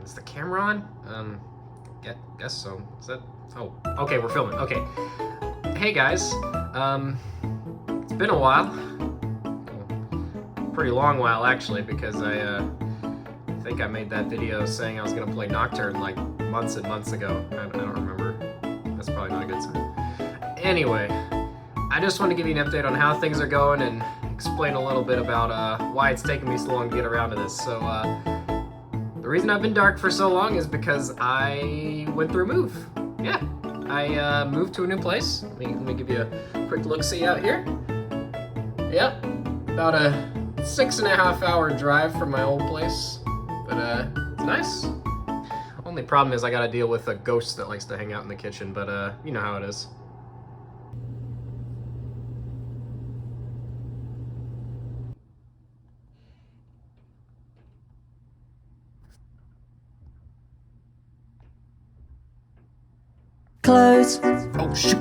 Is the camera on? Guess so. Is that? Oh, okay, we're filming. Okay. Hey guys. It's been a while. Pretty long while actually, because I think I made that video saying I was gonna play Nocturne like months and months ago. I don't remember. That's probably not a good sign. Anyway, I just want to give you an update on how things are going and explain a little bit about why it's taken me so long to get around to this. So, the reason I've been dark for so long is because I went through a move. Yeah, I moved to a new place. Let me give you a quick look-see out here. Yep, about a 6.5 hour drive from my old place, but it's nice. Only problem is I gotta deal with a ghost that likes to hang out in the kitchen, but you know how it is. Close Oh shoot!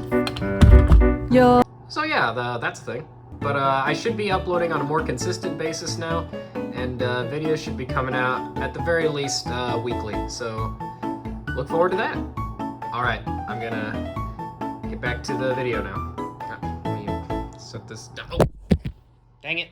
your So yeah, that's the thing. But I should be uploading on a more consistent basis now, and videos should be coming out at the very least weekly. So look forward to that. All right, I'm gonna get back to the video now. Let me set this down. Oh, dang it!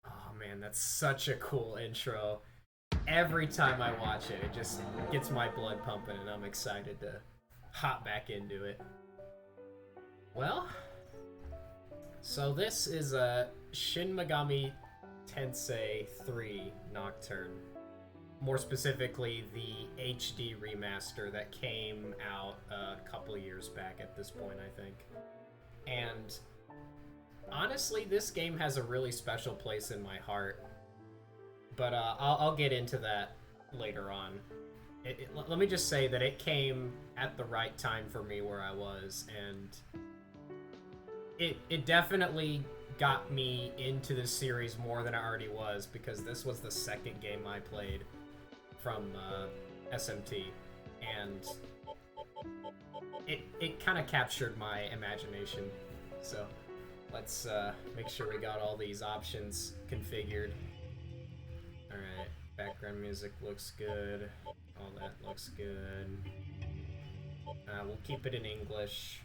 Oh man, that's such a cool intro. Every time I watch it, it just gets my blood pumping, and I'm excited to hop back into it. Well, so this is a Shin Megami Tensei 3 Nocturne. More specifically, the HD remaster that came out a couple years back at this point, I think. And honestly, this game has a really special place in my heart. But I'll get into that later on. Let me just say that it came at the right time for me where I was, and it definitely got me into the series more than I already was, because this was the second game I played from SMT, and it kind of captured my imagination. So let's make sure we got all these options configured. Alright, background music looks good. All that looks good. We'll keep it in English.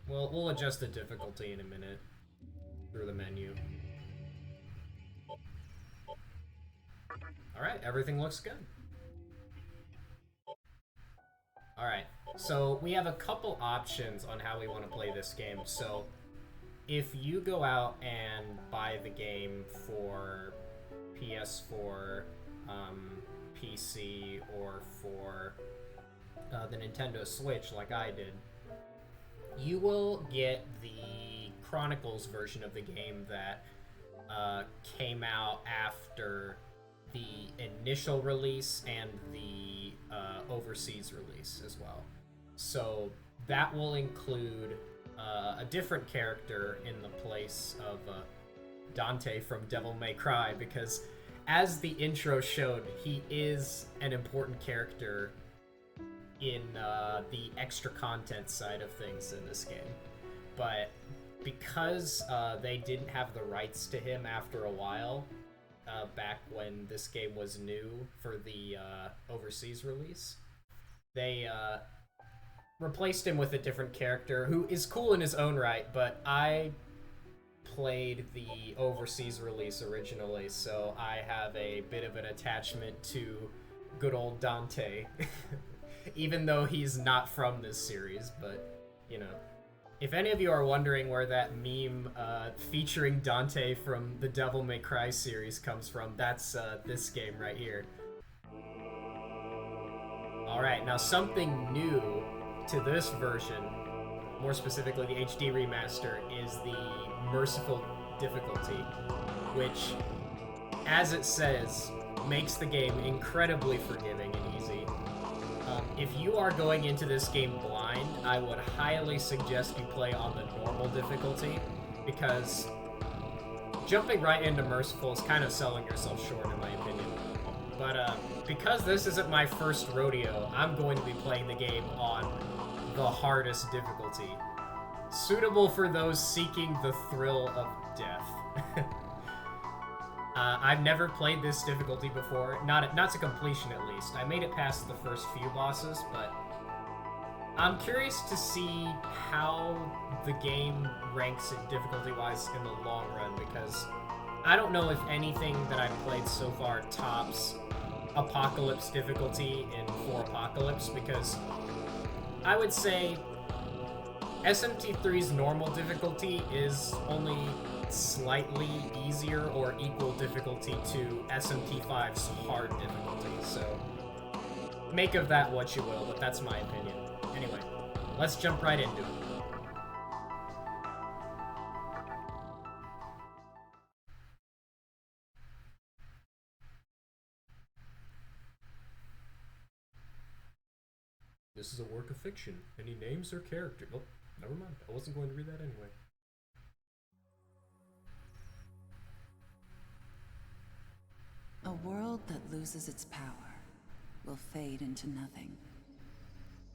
We'll adjust the difficulty in a minute through the menu. Alright, everything looks good. Alright, so we have a couple options on how we want to play this game. So if you go out and buy the game for PS4, PC, or for the Nintendo Switch like I did, You will get the Chronicles version of the game that came out after the initial release and the overseas release as well. So that will include a different character in the place of Dante from Devil May Cry, because as the intro showed, he is an important character in the extra content side of things in this game. But because they didn't have the rights to him after a while, back when this game was new for the overseas release, they replaced him with a different character who is cool in his own right, but I played the overseas release originally, so I have a bit of an attachment to good old Dante. Even though he's not from this series, but, you know. If any of you are wondering where that meme featuring Dante from the Devil May Cry series comes from, that's this game right here. Alright, now something new to this version, more specifically the HD remaster, is the merciful difficulty, which, as it says, makes the game incredibly forgiving and easy. If you are going into this game blind, I would highly suggest you play on the normal difficulty, because jumping right into merciful is kind of selling yourself short, in my opinion. But because this isn't my first rodeo, I'm going to be playing the game on the hardest difficulty, suitable for those seeking the thrill of death. I've never played this difficulty before, not to completion at least. I made it past the first few bosses, but I'm curious to see how the game ranks it difficulty-wise in the long run, because I don't know if anything that I've played so far tops Apocalypse difficulty in 4 Apocalypse, because I would say SMT3's normal difficulty is only slightly easier or equal difficulty to SMT5's hard difficulty, so make of that what you will, but that's my opinion. Anyway, let's jump right into it. This is a work of fiction. Any names or characters? Oh, never mind. I wasn't going to read that anyway. A world that loses its power will fade into nothing.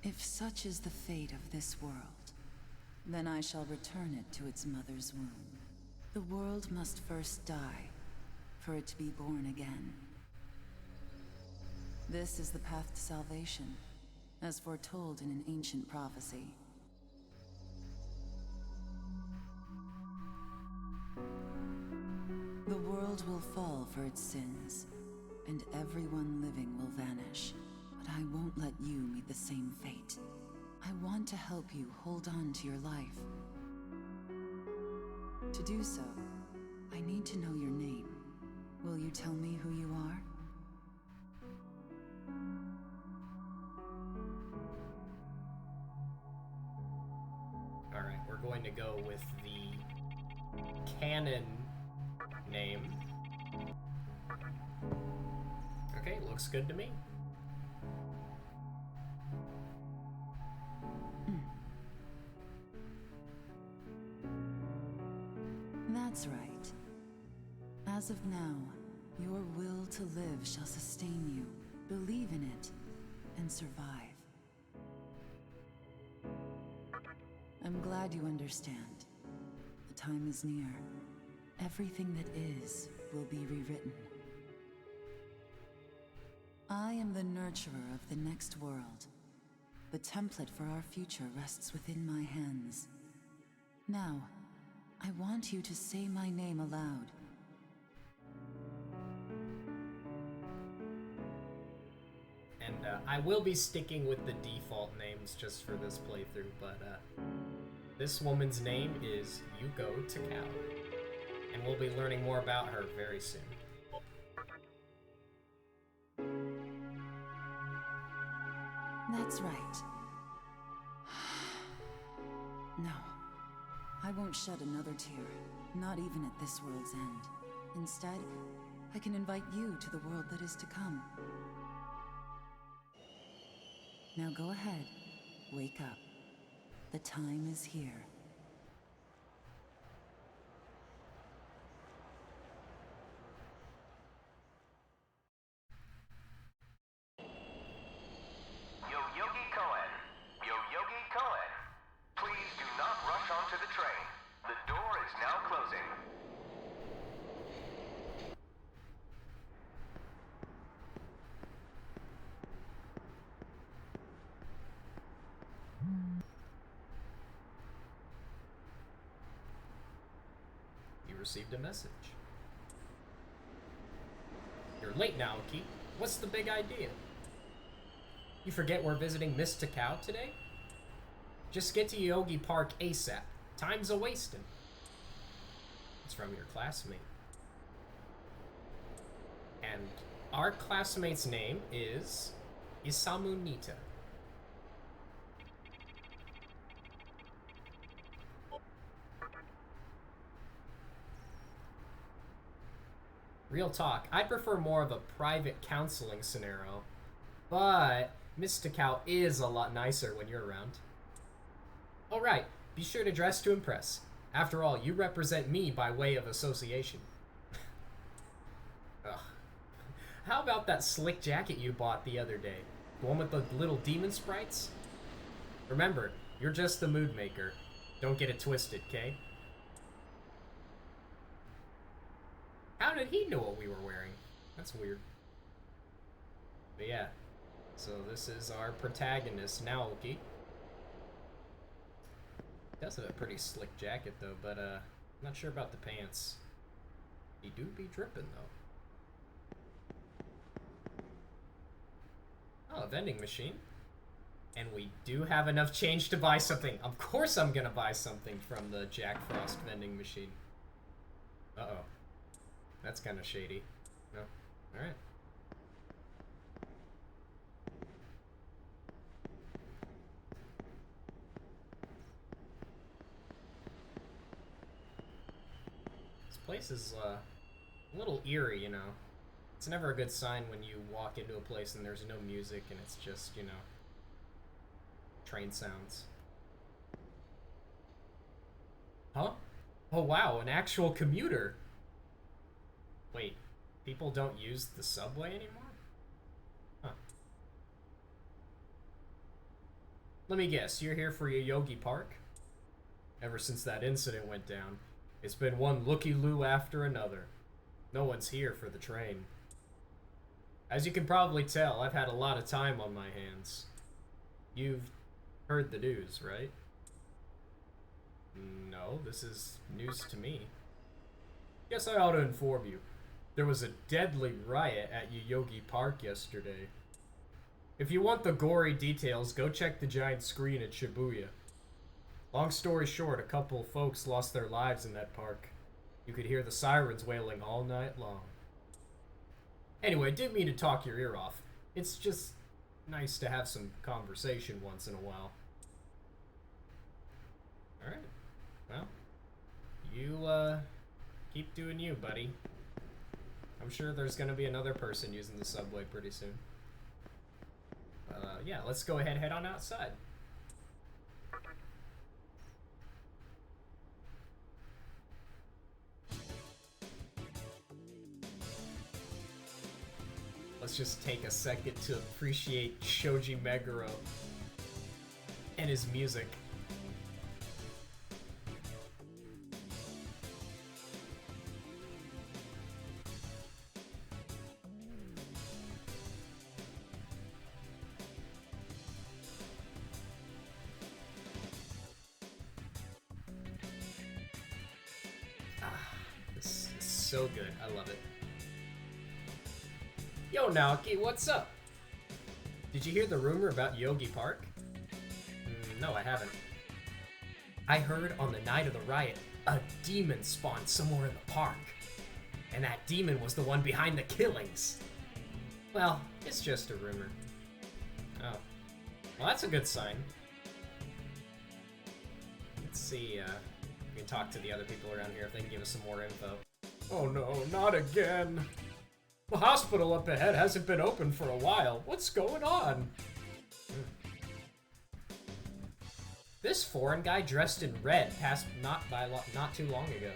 If such is the fate of this world, then I shall return it to its mother's womb. The world must first die, for it to be born again. This is the path to salvation, as foretold in an ancient prophecy. The world will fall for its sins, and everyone living will vanish. But I won't let you meet the same fate. I want to help you hold on to your life. To do so, I need to know your name. Will you tell me who you are? Alright, we're going to go with the canon name. Okay, looks good to me. That's right. As of now, your will to live shall sustain you. Believe in it, and survive. I'm glad you understand. The time is near. Everything that is will be rewritten. I am the nurturer of the next world. The template for our future rests within my hands. Now, I want you to say my name aloud. And I will be sticking with the default names just for this playthrough, but this woman's name is Yuko Takao, and we'll be learning more about her very soon. That's right. No. I won't shed another tear, not even at this world's end. Instead, I can invite you to the world that is to come. Now go ahead, wake up. The time is here. Received a message. You're late now, Aoki. What's the big idea? You forget we're visiting Miss Takao today? Just get to Yogi Park ASAP. Time's a-wasting. It's from your classmate. And our classmate's name is Isamu Nita. Real talk, I'd prefer more of a private counseling scenario, but Miss Takao is a lot nicer when you're around. Alright, be sure to dress to impress. After all, you represent me by way of association. Ugh. How about that slick jacket you bought the other day? The one with the little demon sprites? Remember, you're just the mood maker. Don't get it twisted, okay? How did he know what we were wearing? That's weird. But yeah, so this is our protagonist, Naoki. Does have a pretty slick jacket though, but I'm not sure about the pants. He do be dripping though. Oh, a vending machine. And we do have enough change to buy something. Of course I'm gonna buy something from the Jack Frost vending machine. Uh-oh. That's kind of shady. No? Alright. This place is a little eerie, you know. It's never a good sign when you walk into a place and there's no music and it's just, you know, train sounds. Huh? Oh wow, an actual commuter! Wait, people don't use the subway anymore? Huh. Let me guess, you're here for Yoyogi Park? Ever since that incident went down, it's been one looky-loo after another. No one's here for the train. As you can probably tell, I've had a lot of time on my hands. You've heard the news, right? No, this is news to me. Guess I ought to inform you. There was a deadly riot at Yoyogi Park yesterday. If you want the gory details, go check the giant screen at Shibuya. Long story short, a couple folks lost their lives in that park. You could hear the sirens wailing all night long. Anyway, didn't mean to talk your ear off. It's just nice to have some conversation once in a while. Alright. Well, you, keep doing you, buddy. I'm sure there's gonna be another person using the subway pretty soon. Yeah, let's go ahead and head on outside. Let's just take a second to appreciate Shoji Meguro and his music. This is so good. I love it. Yo, Naoki, what's up? Did you hear the rumor about Yogi Park? No, I haven't. I heard on the night of the riot, a demon spawned somewhere in the park. And that demon was the one behind the killings. Well, it's just a rumor. Oh. Well, that's a good sign. See, we can talk to the other people around here if they can give us some more info. Oh no, not again. The hospital up ahead hasn't been open for a while. What's going on? This foreign guy dressed in red passed not too long ago.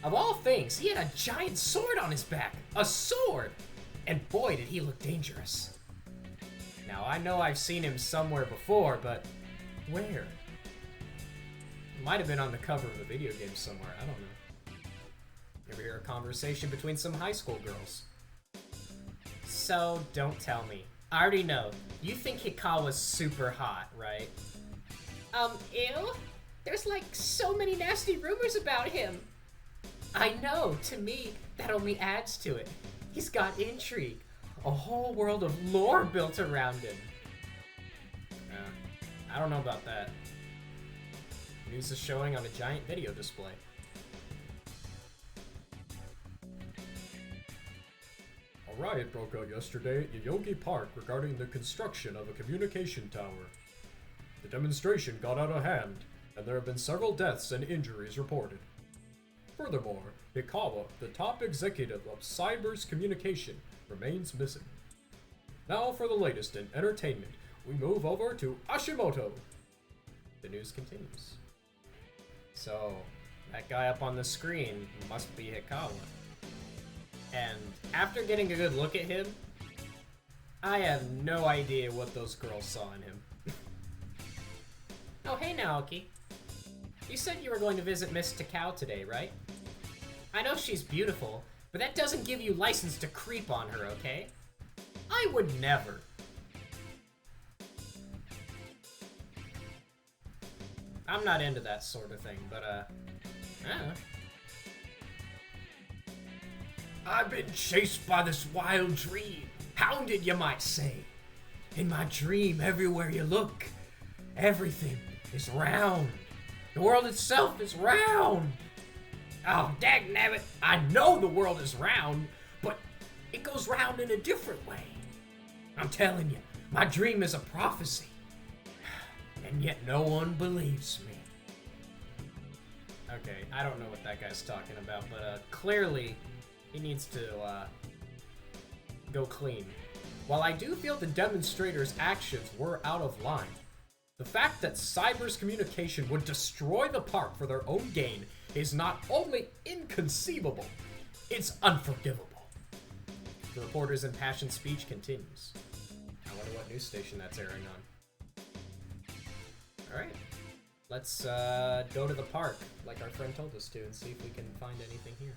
Of all things, he had a giant sword on his back. A sword! And boy, did he look dangerous. Now, I know I've seen him somewhere before, but where? Might have been on the cover of a video game somewhere, I don't know. You ever hear a conversation between some high school girls? So, don't tell me. I already know. You think Hikawa's super hot, right? Ew? There's like so many nasty rumors about him. I know, to me, that only adds to it. He's got intrigue. A whole world of lore built around him. I don't know about that. News is showing on a giant video display. A riot broke out yesterday at Yoyogi Park regarding the construction of a communication tower. The demonstration got out of hand, and there have been several deaths and injuries reported. Furthermore, Hikawa, the top executive of Cyber's communication, remains missing. Now for the latest in entertainment, we move over to Ashimoto. The news continues. So, that guy up on the screen must be Hikawa. And after getting a good look at him, I have no idea what those girls saw in him. Oh, hey Naoki. You said you were going to visit Miss Takao today, right? I know she's beautiful, but that doesn't give you license to creep on her, okay? I would never. I'm not into that sort of thing, but, I don't know. I've been chased by this wild dream. Hounded, you might say. In my dream, everywhere you look, everything is round. The world itself is round. Oh, dagnabbit, I know the world is round, but it goes round in a different way. I'm telling you, my dream is a prophecy. And yet no one believes me. Okay, I don't know what that guy's talking about, but clearly he needs to go clean. While I do feel the demonstrators' actions were out of line, the fact that Cyber's communication would destroy the park for their own gain is not only inconceivable, it's unforgivable. The reporter's impassioned speech continues. I wonder what news station that's airing on. Alright, let's go to the park, like our friend told us to, and see if we can find anything here.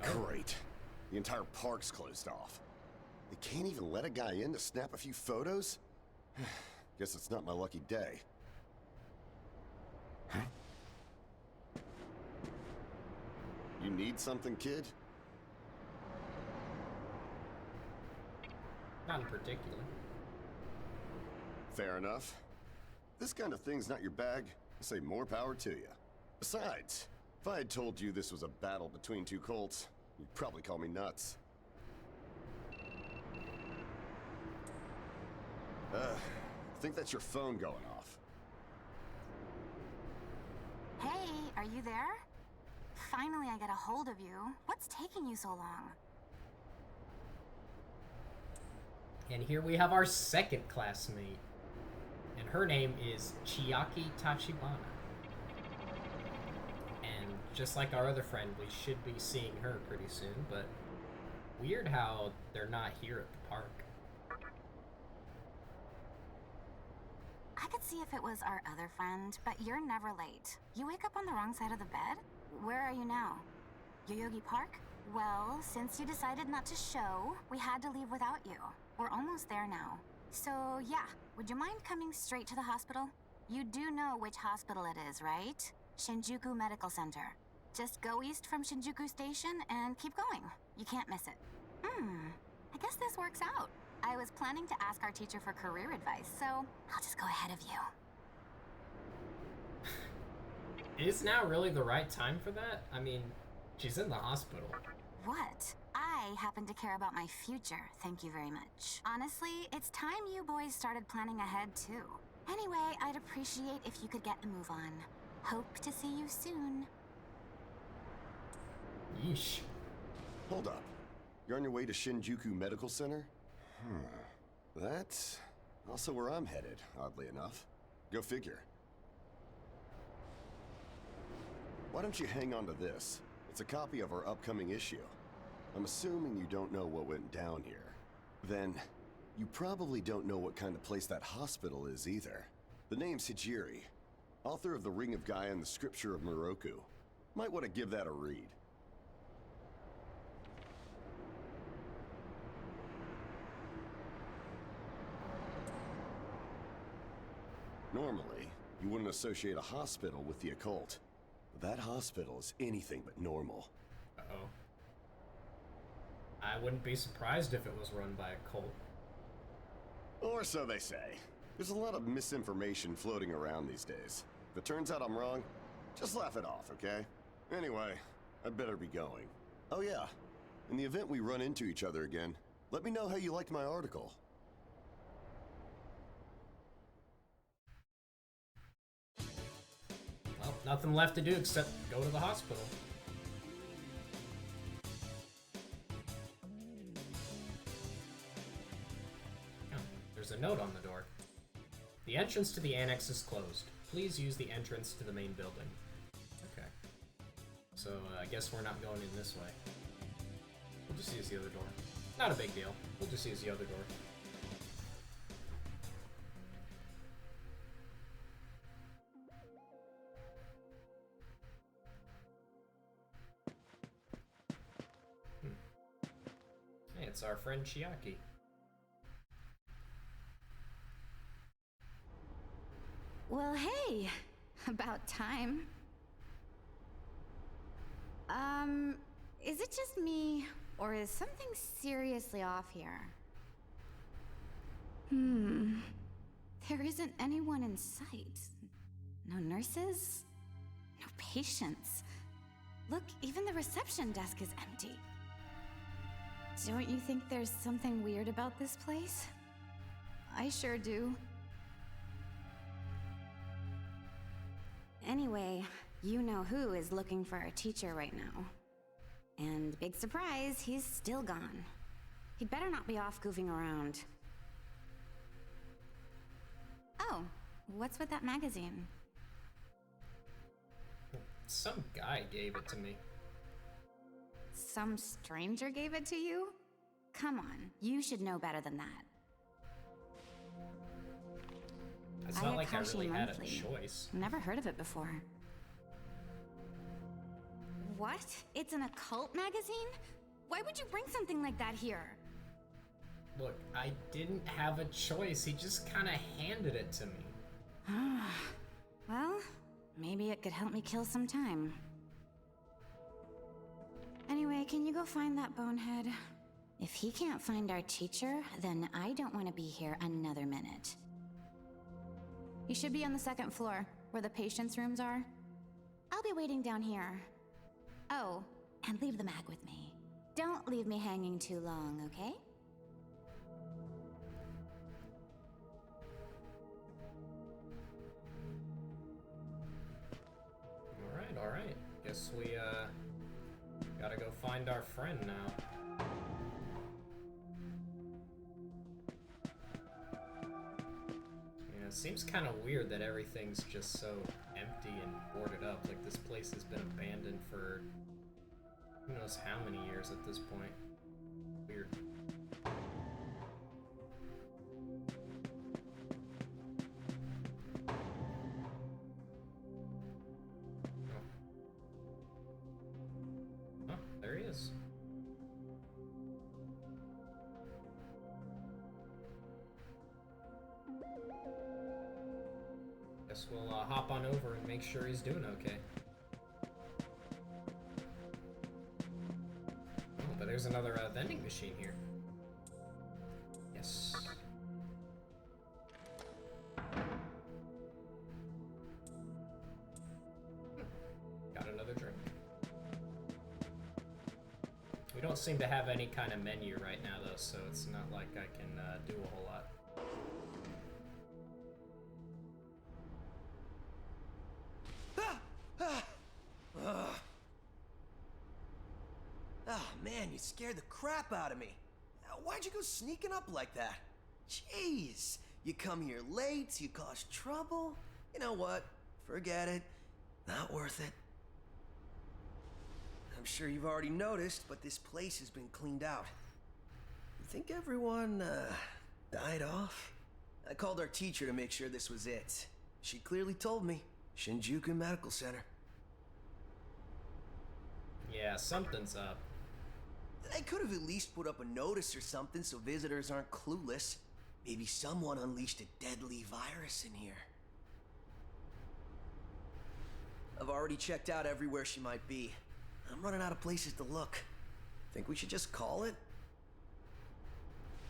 Great. The entire park's closed off. They can't even let a guy in to snap a few photos? Guess it's not my lucky day. Huh? You need something, kid? Not in particular. Fair enough. This kind of thing's not your bag. I say more power to you. Besides, if I had told you this was a battle between two colts, you'd probably call me nuts. I think that's your phone going off. Hey, are you there? Finally I get a hold of you. What's taking you so long? And here we have our second classmate. And her name is Chiaki Tachibana. And just like our other friend, we should be seeing her pretty soon, but weird how they're not here at the park. I could see if it was our other friend, but you're never late. You wake up on the wrong side of the bed? Where are you now? Yoyogi Park? Well, since you decided not to show, we had to leave without you. We're almost there now. So yeah, would you mind coming straight to the hospital? You do know which hospital it is, right? Shinjuku Medical Center. Just go east from Shinjuku Station and keep going. You can't miss it. I guess this works out. I was planning to ask our teacher for career advice, so I'll just go ahead of you. Is now really the right time for that? I mean, she's in the hospital. What? I I happen to care about my future, thank you very much. Honestly, it's time you boys started planning ahead too. Anyway, I'd appreciate if you could get a move on. Hope to see you soon. Yeesh. Hold up. You're on your way to Shinjuku Medical Center? That's also where I'm headed, oddly enough. Go figure. Why don't you hang on to this? It's a copy of our upcoming issue. I'm assuming you don't know what went down here. Then, you probably don't know what kind of place that hospital is either. The name's Hijiri, author of The Ring of Gaia and the Scripture of Moroku. Might want to give that a read. Normally, you wouldn't associate a hospital with the occult. That hospital is anything but normal. Uh-oh. I wouldn't be surprised if it was run by a cult. Or so they say. There's a lot of misinformation floating around these days. If it turns out I'm wrong, just laugh it off, okay? Anyway, I'd better be going. Oh yeah, in the event we run into each other again, let me know how you liked my article. Well, nothing left to do except go to the hospital. Oh, there's a note on the door. The entrance to the annex is closed. Please use the entrance to the main building. Okay. So, I guess we're not going in this way. We'll just use the other door. Not a big deal. We'll just use the other door. Hey, it's our friend Chiaki. Well, hey, about time. Is it just me, or is something seriously off here? There isn't anyone in sight. No nurses, no patients. Look, even the reception desk is empty. Don't you think there's something weird about this place? I sure do. Anyway, you know who is looking for a teacher right now. And big surprise, he's still gone. He'd better not be off goofing around. Oh, what's with that magazine? Some guy gave it to me. Some stranger gave it to you? Come on, you should know better than that. It's not like I Ayakashi really had a Monthly. choice. Never heard of it before. What? It's an occult magazine? Why would you bring something like that here? Look, I didn't have a choice. He just kind of handed it to me. Well, maybe it could help me kill some time. Anyway, can you go find that bonehead? If he can't find our teacher, then I don't want to be here another minute. He should be on the second floor, where the patients' rooms are. I'll be waiting down here. Oh, and leave the mag with me. Don't leave me hanging too long, okay? Alright. Guess we, gotta go find our friend now. Yeah, it seems kind of weird that everything's just so empty and boarded up. Like, this place has been abandoned for who knows how many years at this point. Weird. Oh, there he is. Guess we'll hop on over and make sure he's doing okay. Oh, but there's another vending machine here. Yes. Got another drink. We don't don't seem to have any kind of menu right now, though, so it's not like I can do a whole lot. Oh man, you scared the crap out of me. Why'd you go sneaking up like that? Jeez, you come here late, you cause trouble. You know what? Forget it. Not worth it. I'm sure you've already noticed, but this place has been cleaned out. You think everyone, died off? I called our teacher to make sure this was it. She clearly told me. Shinjuku Medical Center. Yeah, something's up. They could have at least put up a notice or something so visitors aren't clueless. Maybe someone unleashed a deadly virus in here. I've already checked out everywhere she might be. I'm running out of places to look. Think we should just call it?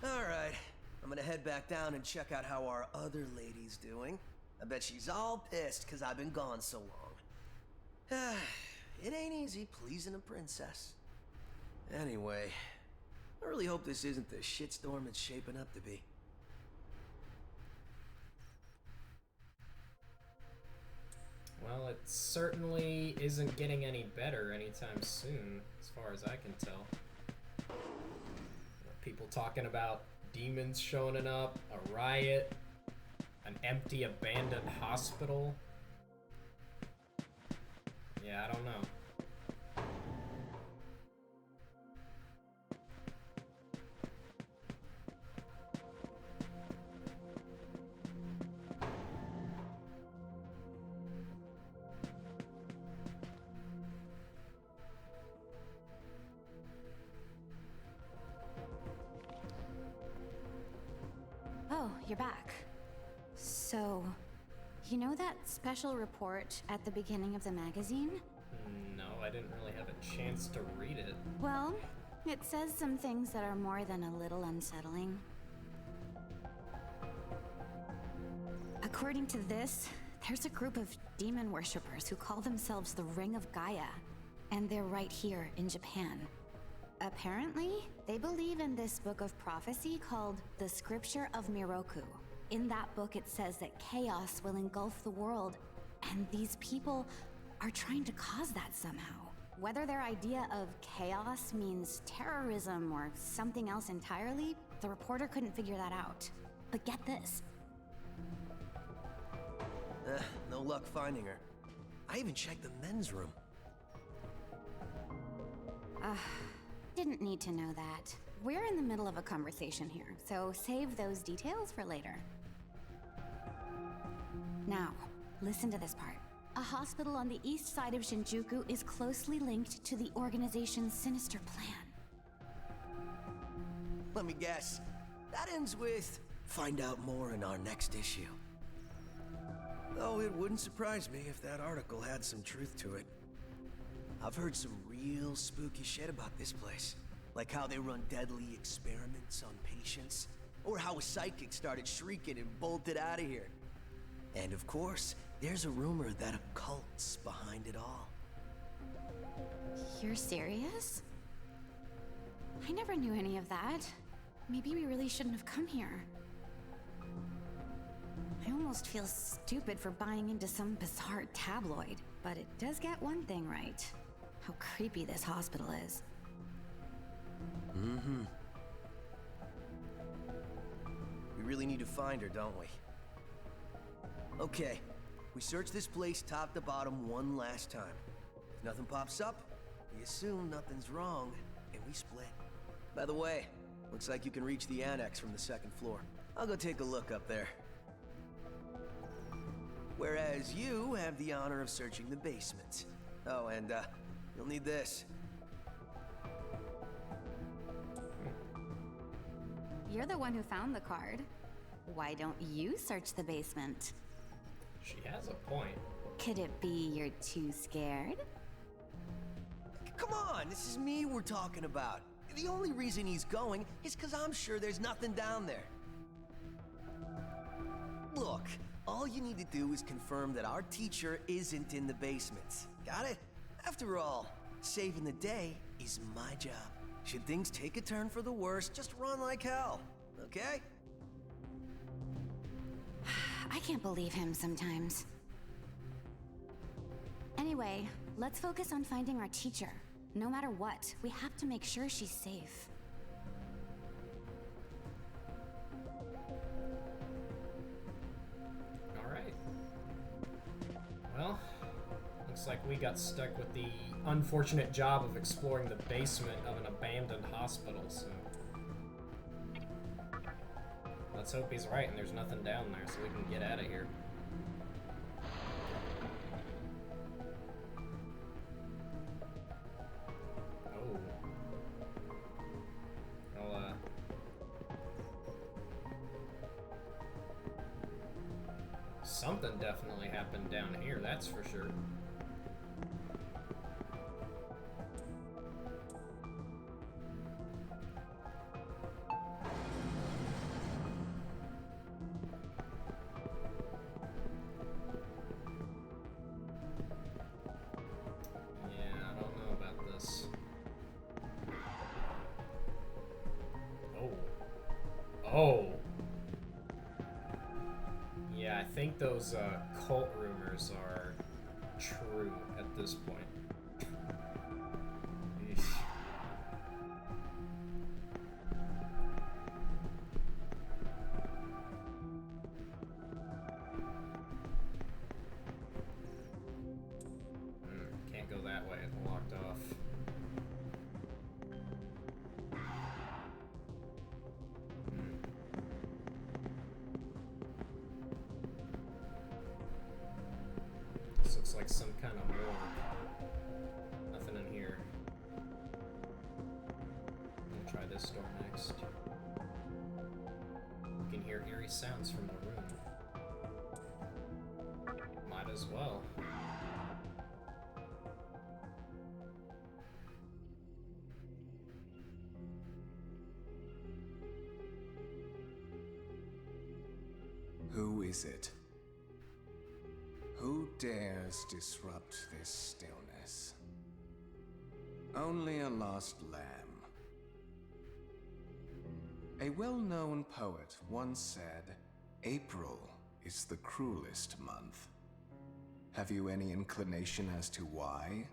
Alright, I'm gonna head back down and check out how our other lady's doing. I bet she's all pissed because I've been gone so long. It ain't easy pleasing a princess. Anyway, I really hope this isn't the shitstorm it's shaping up to be. Well, it certainly isn't getting any better anytime soon, as far as I can tell. People talking about demons showing up, a riot, an empty, abandoned hospital. Yeah, I don't know. Oh, you're back. So, you know that special report at the beginning of the magazine? No, I didn't really have a chance to read it. Well, it says some things that are more than a little unsettling. According to this, there's a group of demon worshippers who call themselves the Ring of Gaia, and they're right here in Japan. Apparently, they believe in this book of prophecy called the Scripture of Miroku. In that book, it says that chaos will engulf the world, and these people are trying to cause that somehow. Whether their idea of chaos means terrorism or something else entirely, the reporter couldn't figure that out. But get this. No luck finding her. I even checked the men's room. Didn't need to know that. We're in the middle of a conversation here, so save those details for later. Now, listen to this part. A hospital on the east side of Shinjuku is closely linked to the organization's sinister plan. Let me guess. That ends with, find out more in our next issue. Though it wouldn't surprise me if that article had some truth to it. I've heard some real spooky shit about this place. Like how they run deadly experiments on patients, or how a psychic started shrieking and bolted out of here. And of course, there's a rumor that a cult's behind it all. You're serious? I never knew any of that. Maybe we really shouldn't have come here. I almost feel stupid for buying into some bizarre tabloid, but it does get one thing right. How creepy this hospital is. Mm-hmm. We really need to find her, don't we? Okay, we search this place top to bottom one last time. If nothing pops up, we assume nothing's wrong, and we split. By the way, looks like you can reach the annex from the second floor. I'll go take a look up there. Whereas you have the honor of searching the basement. Oh, and, you'll need this. You're the one who found the card. Why don't you search the basement? She has a point. Could it be you're too scared? Come on, this is me we're talking about. The only reason he's going is because I'm sure there's nothing down there. Look, all you need to do is confirm that our teacher isn't in the basement. Got it? After all, saving the day is my job. Should things take a turn for the worse, just run like hell, okay? I can't believe him sometimes. Anyway, let's focus on finding our teacher. No matter what, we have to make sure she's safe. Alright. Well, looks like we got stuck with the unfortunate job of exploring the basement of an abandoned hospital, so... Let's hope he's right and there's nothing down there so we can get out of here. Oh. Well, something definitely happened down here, that's for sure. Oh. Yeah, I think those cult rumors are true at this point. Eesh. Can't go that way, it's locked off. Looks like some kind of morgue. Nothing in here. I'm gonna try this door next. You can hear eerie sounds from the room. Might as well. Who is it? Who dares disrupt this stillness? Only a lost lamb. A well-known poet once said, "April is the cruelest month." Have you any inclination as to why?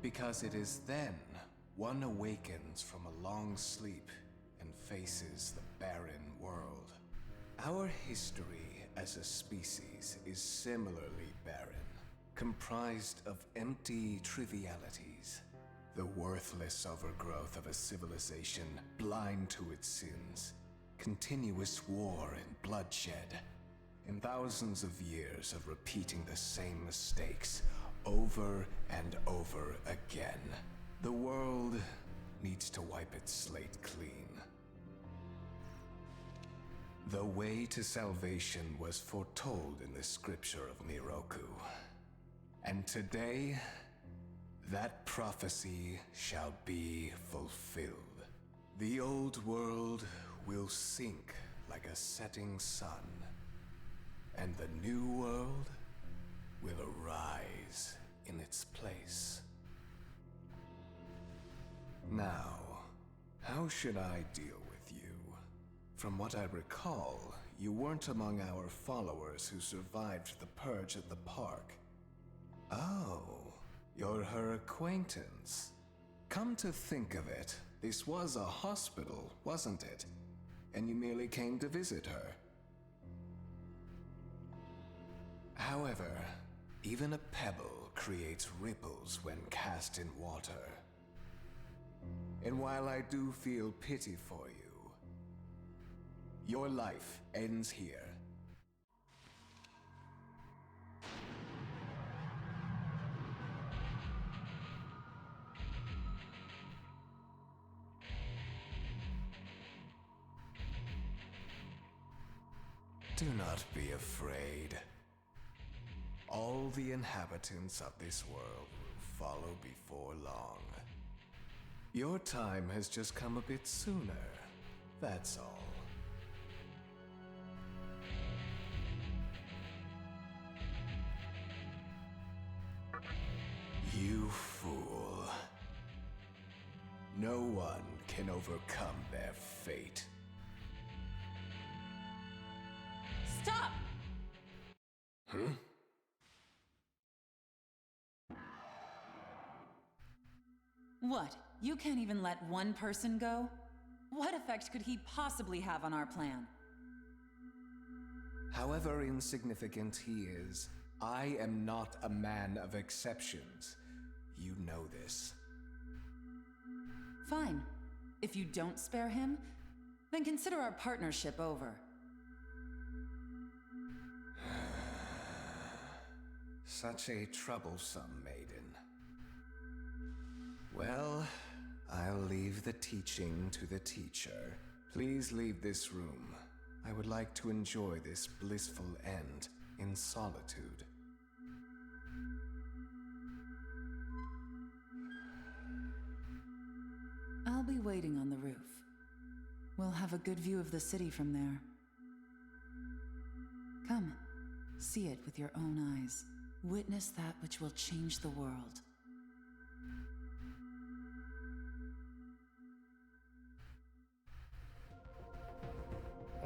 Because it is then one awakens from a long sleep and faces the barren world. Our history as a species is similarly barren, comprised of empty trivialities, the worthless overgrowth of a civilization blind to its sins, continuous war and bloodshed, and thousands of years of repeating the same mistakes over and over again. The world needs to wipe its slate clean. The way to salvation was foretold in the scripture of Miroku. And today, that prophecy shall be fulfilled. The old world will sink like a setting sun, and the new world will arise in its place. Now, how should I deal with you? From what I recall, you weren't among our followers who survived the purge at the park. Oh, you're her acquaintance. Come to think of it, this was a hospital, wasn't it? And you merely came to visit her. However, even a pebble creates ripples when cast in water. And while I do feel pity for you, your life ends here. Do not be afraid. All the inhabitants of this world will follow before long. Your time has just come a bit sooner, that's all. You fool. No one can overcome their fate. Stop! What? You can't even let one person go? What effect could he possibly have on our plan? However insignificant he is, I am not a man of exceptions. You know this. Fine. If you don't spare him, then consider our partnership over. Such a troublesome maiden. Well, I'll leave the teaching to the teacher. Please leave this room. I would like to enjoy this blissful end in solitude. I'll be waiting on the roof. We'll have a good view of the city from there. Come, see it with your own eyes. Witness that which will change the world.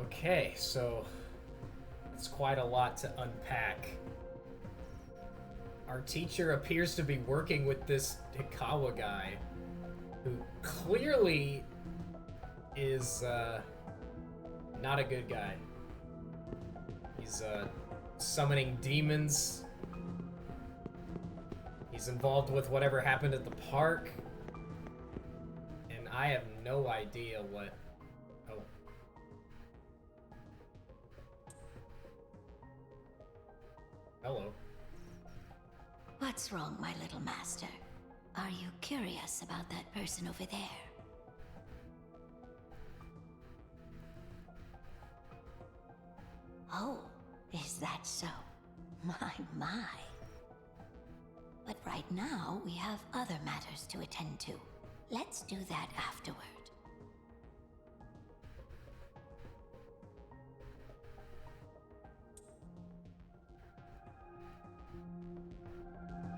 Okay, so it's quite a lot to unpack. Our teacher appears to be working with this Hikawa guy, who clearly is not a good guy. He's summoning demons. He's involved with whatever happened at the park. And I have no idea what... Oh. Hello. What's wrong, my little master? Are you curious about that person over there? Oh, is that so? My. But right now, we have other matters to attend to. Let's do that afterward.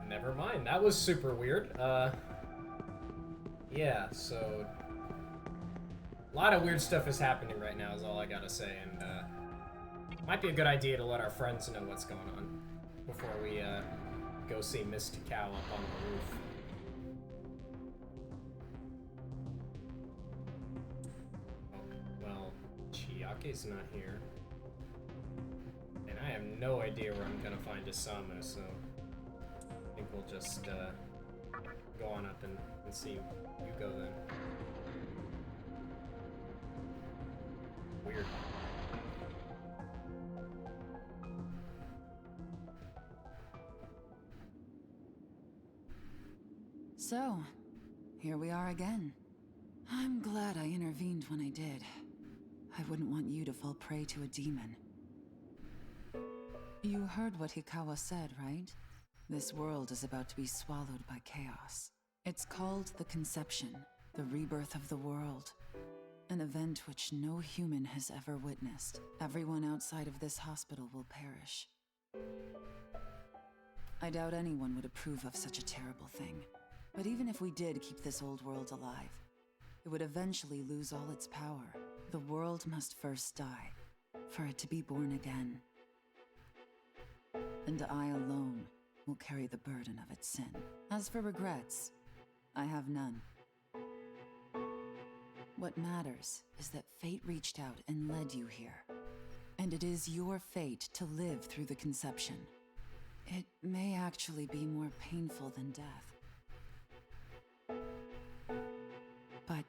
Never mind. That was super weird. Yeah, so... A lot of weird stuff is happening right now is all I gotta say, and, might be a good idea to let our friends know what's going on before we, go see Miss Takao up on the roof. Oh, well, Chiake's not here. And I have no idea where I'm gonna find Isamu, so... I think we'll just, go on up and see you go then. Weird. So, here we are again. I'm glad I intervened when I did. I wouldn't want you to fall prey to a demon. You heard what Hikawa said, right? This world is about to be swallowed by chaos. It's called the Conception, the rebirth of the world. An event which no human has ever witnessed. Everyone outside of this hospital will perish. I doubt anyone would approve of such a terrible thing. But even if we did keep this old world alive, it would eventually lose all its power. The world must first die, for it to be born again. And I alone will carry the burden of its sin. As for regrets, I have none. What matters is that fate reached out and led you here. And it is your fate to live through the conception. It may actually be more painful than death. But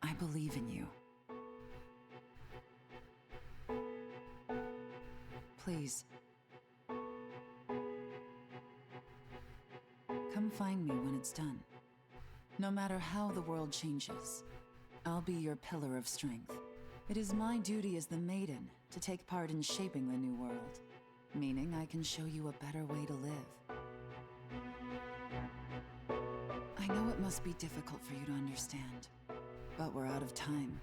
I believe in you. Please. Come find me when it's done. No matter how the world changes, I'll be your pillar of strength. It is my duty as the Maiden to take part in shaping the new world, meaning I can show you a better way to live. I know it must be difficult for you to understand, but we're out of time.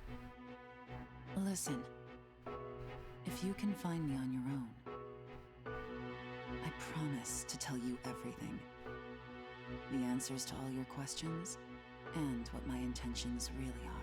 Listen, if you can find me on your own, I promise to tell you everything. The answers to all your questions, and what my intentions really are.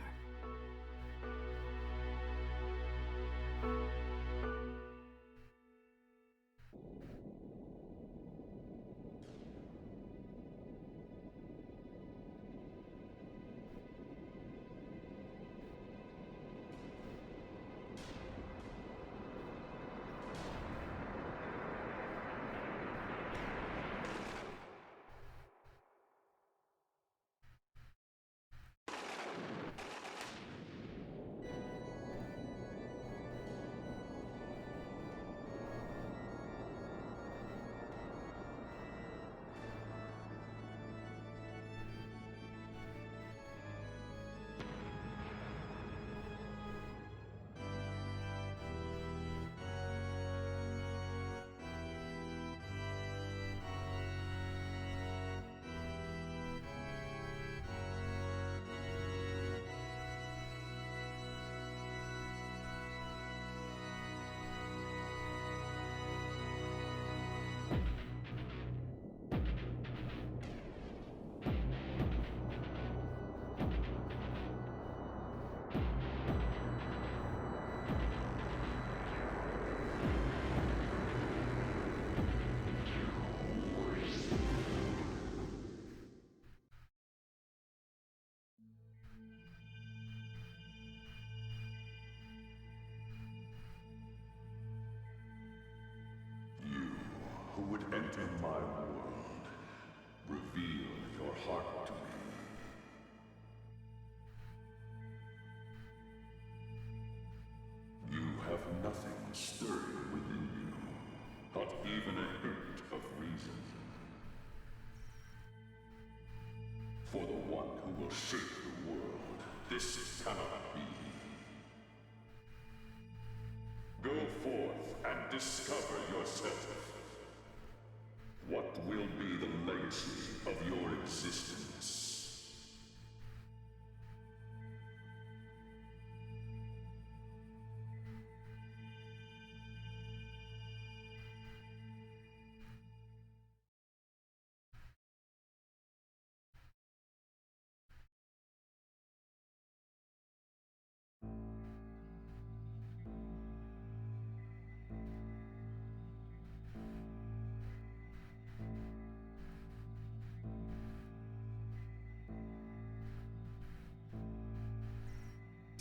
Who would enter my world, reveal your heart to me. You have nothing stirring within you, not even a hint of reason. For the one who will shape the world, this cannot be. Go forth and discover yourself. What will be the legacy of your existence?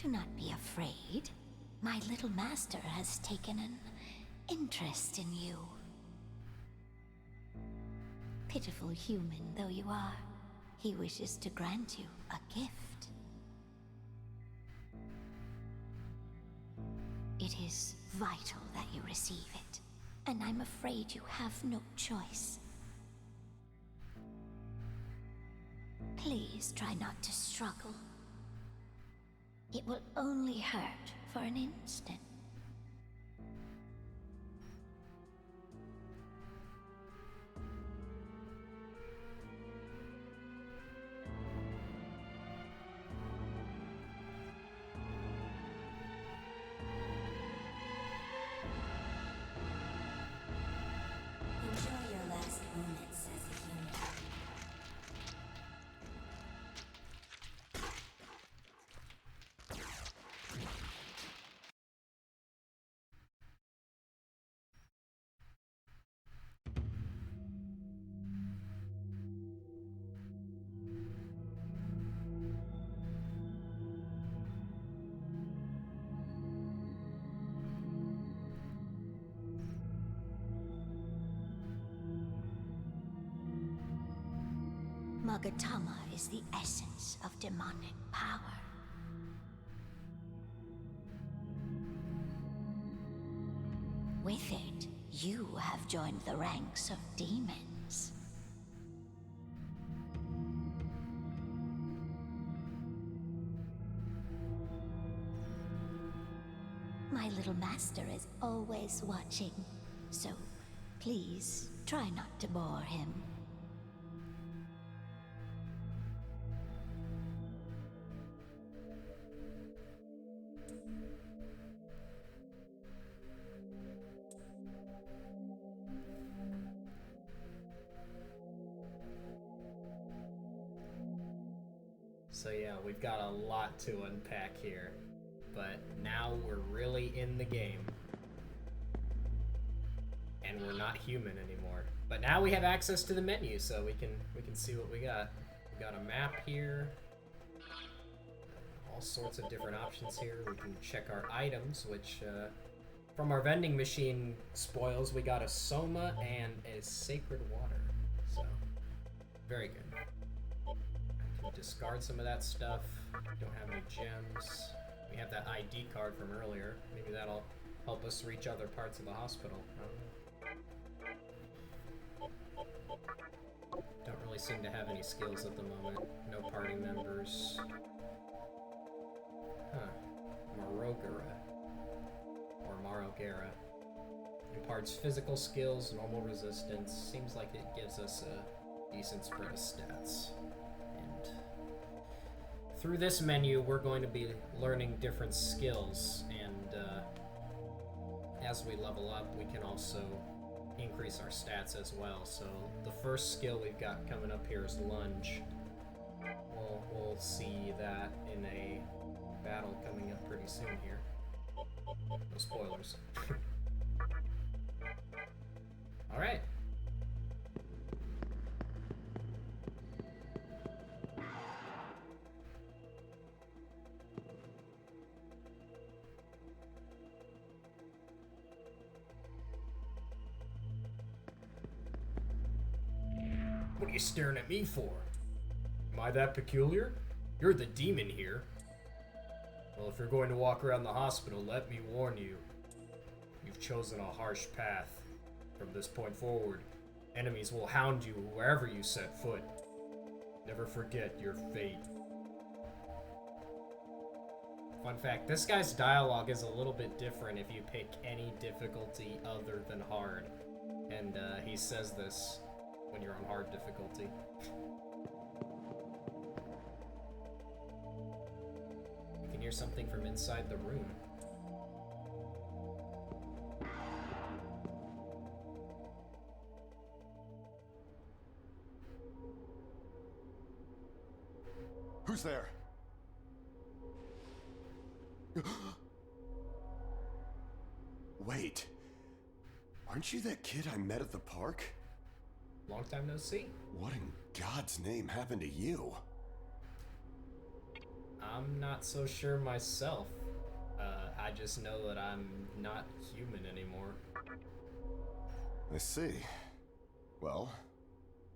Do not be afraid. My little master has taken an interest in you. Pitiful human though you are, he wishes to grant you a gift. It is vital that you receive it, and I'm afraid you have no choice. Please try not to struggle. It will only hurt for an instant. Enjoy your last moments as a human. Magatama is the essence of demonic power. With it, you have joined the ranks of demons. My little master is always watching, so please try not to bore him. So yeah, we've got a lot to unpack here, but now we're really in the game. And we're not human anymore. But now we have access to the menu, so we can see what we got. We got a map here. All sorts of different options here. We can check our items, which from our vending machine spoils, we got a soma and a sacred water. So very good. I can discard some of that stuff. Don't have any gems. We have that ID card from earlier. Maybe that'll help us reach other parts of the hospital. I don't know. Don't really seem to have any skills at the moment. No party members. Huh. Marogara. Or Marogara. Imparts physical skills, normal resistance. Seems like it gives us a decent spread of stats. And through this menu, we're going to be learning different skills. And as we level up, we can also increase our stats as well. So the first skill we've got coming up here is lunge. We'll see that in a battle coming up pretty soon here. No spoilers. All right. What are you staring at me for? Am I that peculiar? You're the demon here. Well, if you're going to walk around the hospital, let me warn you. You've chosen a harsh path. From this point forward, enemies will hound you wherever you set foot. Never forget your fate. Fun fact, this guy's dialogue is a little bit different if you pick any difficulty other than hard. And he says this when you're on hard difficulty. You can hear something from inside the room. Who's there? Wait. Aren't you that kid I met at the park? Long time no see. What in God's name happened to you? I'm not so sure myself. I just know that I'm not human anymore. I see. Well,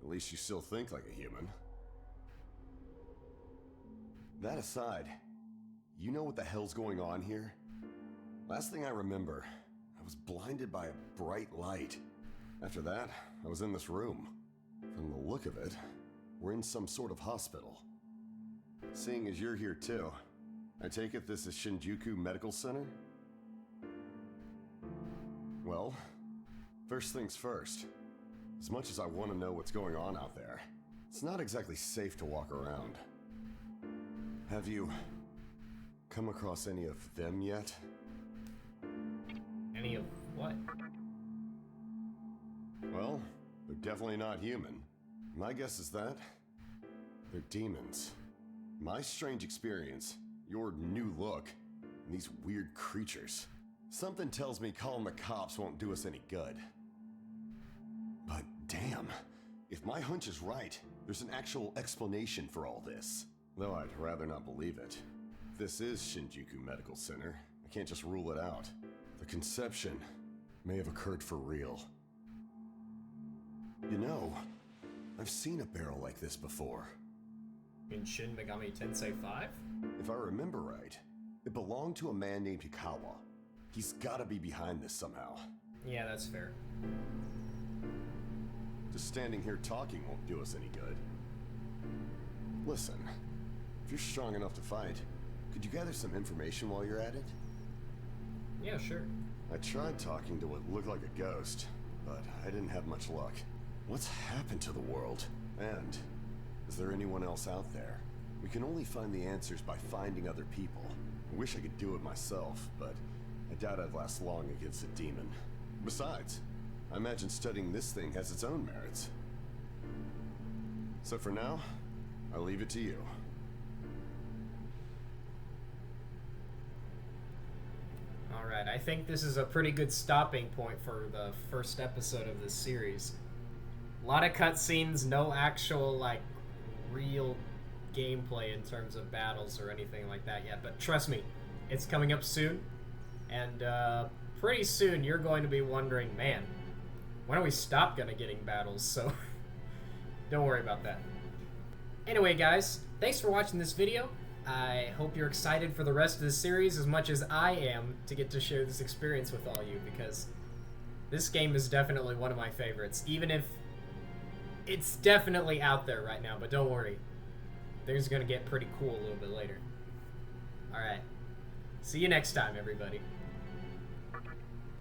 at least you still think like a human. That aside, you know what the hell's going on here? Last thing I remember, I was blinded by a bright light. After that, I was in this room. From the look of it, we're in some sort of hospital. Seeing as you're here too, I take it this is Shinjuku Medical Center? Well, first things first. As much as I want to know what's going on out there, it's not exactly safe to walk around. Have you come across any of them yet? Any of what? Well, they're definitely not human. My guess is that they're demons. My strange experience, your new look, and these weird creatures. Something tells me calling the cops won't do us any good. But damn, if my hunch is right, there's an actual explanation for all this. Though I'd rather not believe it. If this is Shinjuku Medical Center, I can't just rule it out. The conception may have occurred for real. You know, I've seen a barrel like this before. In Shin Megami Tensei 5? If I remember right, it belonged to a man named Hikawa. He's gotta be behind this somehow. Yeah, that's fair. Just standing here talking won't do us any good. Listen, if you're strong enough to fight, could you gather some information while you're at it? Yeah, sure. I tried talking to what looked like a ghost, but I didn't have much luck. What's happened to the world? And is there anyone else out there? We can only find the answers by finding other people. I wish I could do it myself, but I doubt I'd last long against a demon. Besides, I imagine studying this thing has its own merits. So for now, I leave it to you. Alright, I think this is a pretty good stopping point for the first episode of this series. A lot of cutscenes, no actual, like, real gameplay in terms of battles or anything like that yet, but trust me, it's coming up soon, and pretty soon you're going to be wondering, man, when are we stop gonna getting battles? So don't worry about that. Anyway, guys, thanks for watching this video. I hope you're excited for the rest of the series as much as I am to get to share this experience with all you, because this game is definitely one of my favorites, even if it's definitely out there right now, but don't worry. Things are going to get pretty cool a little bit later. Alright. See you next time, everybody.